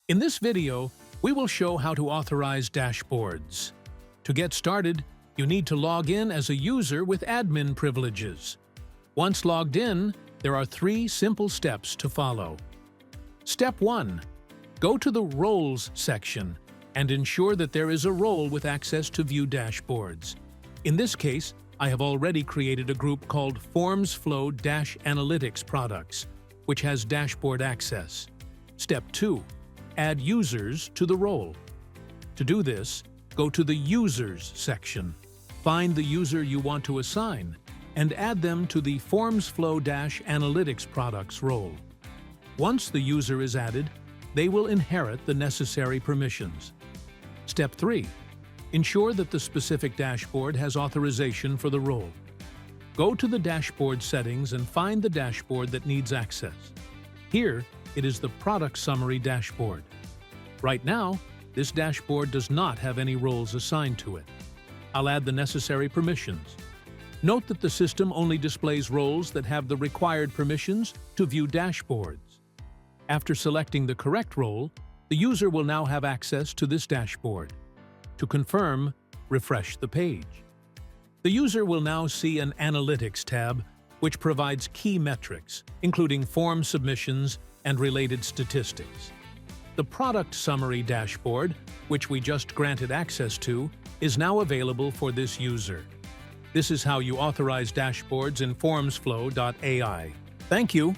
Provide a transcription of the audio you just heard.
In this video, we will show how to authorize dashboards. To get started, you need to log in as a user with admin privileges. Once logged in, there are 3 simple steps to follow. Step 1. Go to the Roles section and ensure that there is a role with access to view dashboards. In this case, I have already created a group called formsflow-analytics products, which has dashboard access. Step 2. Add users to the role. To do this, go to the Users section. Find the user you want to assign and add them to the formsflow-analytics products role. Once the user is added, they will inherit the necessary permissions. Step 3. Ensure that the specific dashboard has authorization for the role. Go to the dashboard settings and find the dashboard that needs access. Here, it is the Product Summary dashboard. Right now, this dashboard does not have any roles assigned to it. I'll add the necessary permissions. Note that the system only displays roles that have the required permissions to view dashboards. After selecting the correct role, the user will now have access to this dashboard. To confirm, refresh the page. The user will now see an Analytics tab, which provides key metrics, including form submissions and related statistics. The Product Summary dashboard, which we just granted access to, is now available for this user. This is how you authorize dashboards in formsflow.ai. Thank you.